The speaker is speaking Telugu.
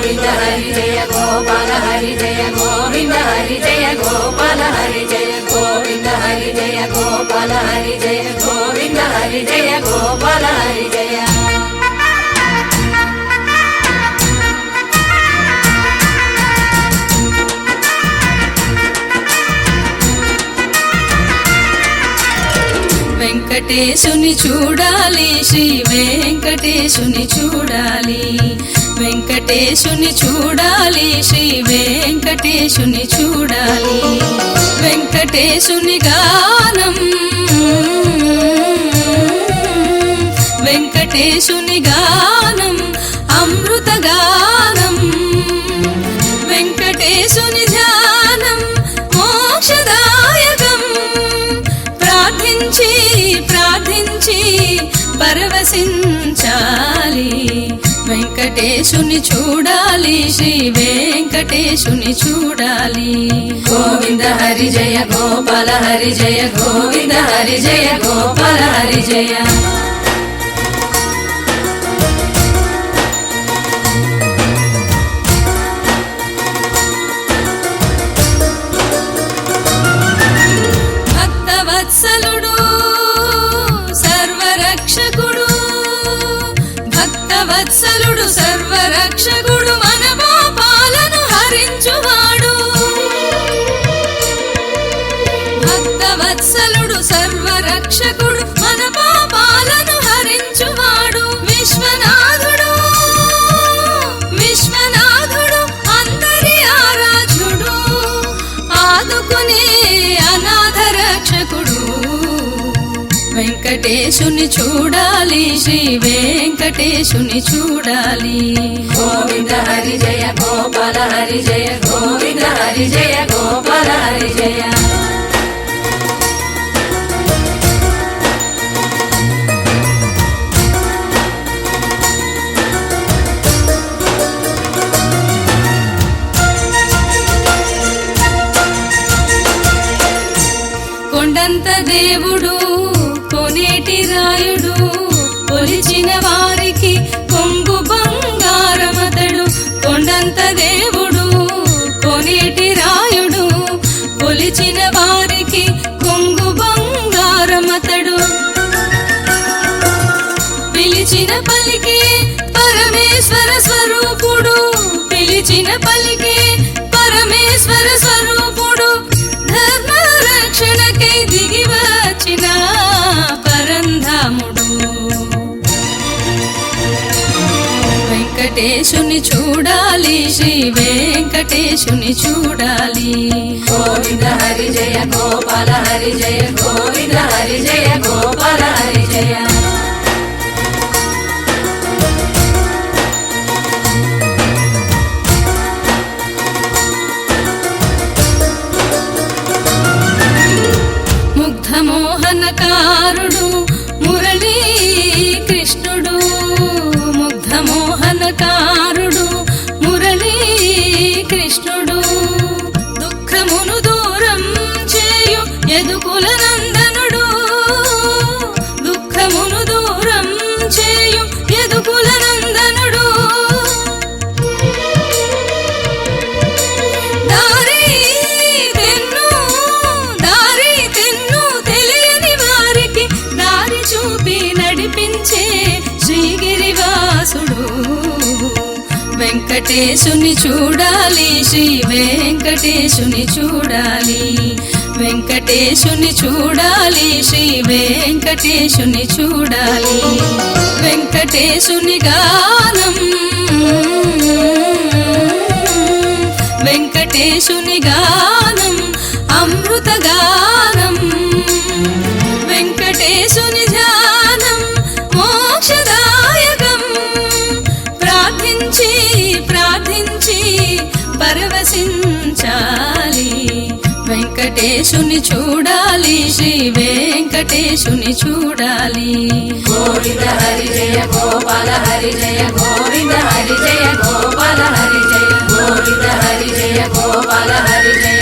గోవింద హరి జయ గోపాల హరి జయ గోవింద హరి జయ గోపాల హరి జయ గోవింద హరి జయ గోపాల హరి జయ గోవింద హరి జయ గోపాల హరి జయ వెంకటేశుని చూడాలి శ్రీ వెంకటేశుని చూడాలి వెంకటేశుని చూడాలి శ్రీ వెంకటేశుని చూడాలి వెంకటేశుని గానం వెంకటేశుని గానం అమృత గానం వెంకటేశుని ధ్యానం మోక్షదాయకం ప్రార్థించి ప్రార్థించి పరవశించాలి వెంకటేశుని చూడాలి శ్రీ వెంకటేశుని చూడాలి గోవింద హరి జయ గోపాల హరి జయ గోవింద హరి జయ గోపాల హరి జయ భక్తవత్సలుడు సర్వరక్షకుడు భక్తవత్సలుడు సర్వరక్షకుడు మన పాపాలను హరించువాడు భక్తవత్సలుడు సర్వరక్షకుడు మన పాపాలను హరించువాడు విశ్వనాథుడు విశ్వనాథుడు అందరి ఆరాధ్యుడు ఆదుకునే అనాథ రక్షకుడు వెంకటేశుని చూడాలి శ్రీ వెంకటేశుని చూడాలి గోవింద హరి జయ గోపాల హరి జయ గోవింద హరి జయ గోపాల హరి జయ కొండంత దేవుడు కొనేటి రాయుడు కొలిచిన వారికి కొంగు బంగారమతడు కొండంత దేవుడు కొనేటి రాయుడు కొలిచిన వారికి కొంగు బంగారమతడు పిలిచిన పలికే పరమేశ్వర స్వరూపుడు పిలిచిన పలికే పరమేశ్వర స్వరూపుడు ధర్మ రక్షణకై దిగి వచ్చిన పరంధాముడు వెంకటేశుని చూడాలి శ్రీ వెంకటేశుని చూడాలి గోవింద హరి జయ గోపాల హరి జయ గోవింద హరి జయ గోపాల హరి జయ ముగ్ధమోహనకారుడు మురళీ కృష్ణుడు ముగ్ధమోహనకారుడు మురళీ కృష్ణుడు దుఃఖమును దూరం చేయు యదుకుల నందనుడు దుఃఖమును దూరం చేయు యదుకుల నందనుడు వెంకటేశుని చూడాలి శ్రీ వెంకటేశుని చూడాలి వెంకటేశుని చూడాలి శ్రీ వెంకటేశుని చూడాలి వెంకటేశుని గానం వెంకటేశుని గానం అమృత గానం వెంకటేశుని ధ్యానం మోక్షదాయకం ప్రార్థించి ప్రార్థించి పరవశించాలి వెంకటేశుని చూడాలి శ్రీ వెంకటేశుని చూడాలి గోవింద హరి జయ గోపాల హరి జయ గోవింద హరి జయ గోపాల హరి జయ గోవింద హరి జయ గోపాల హరి జయ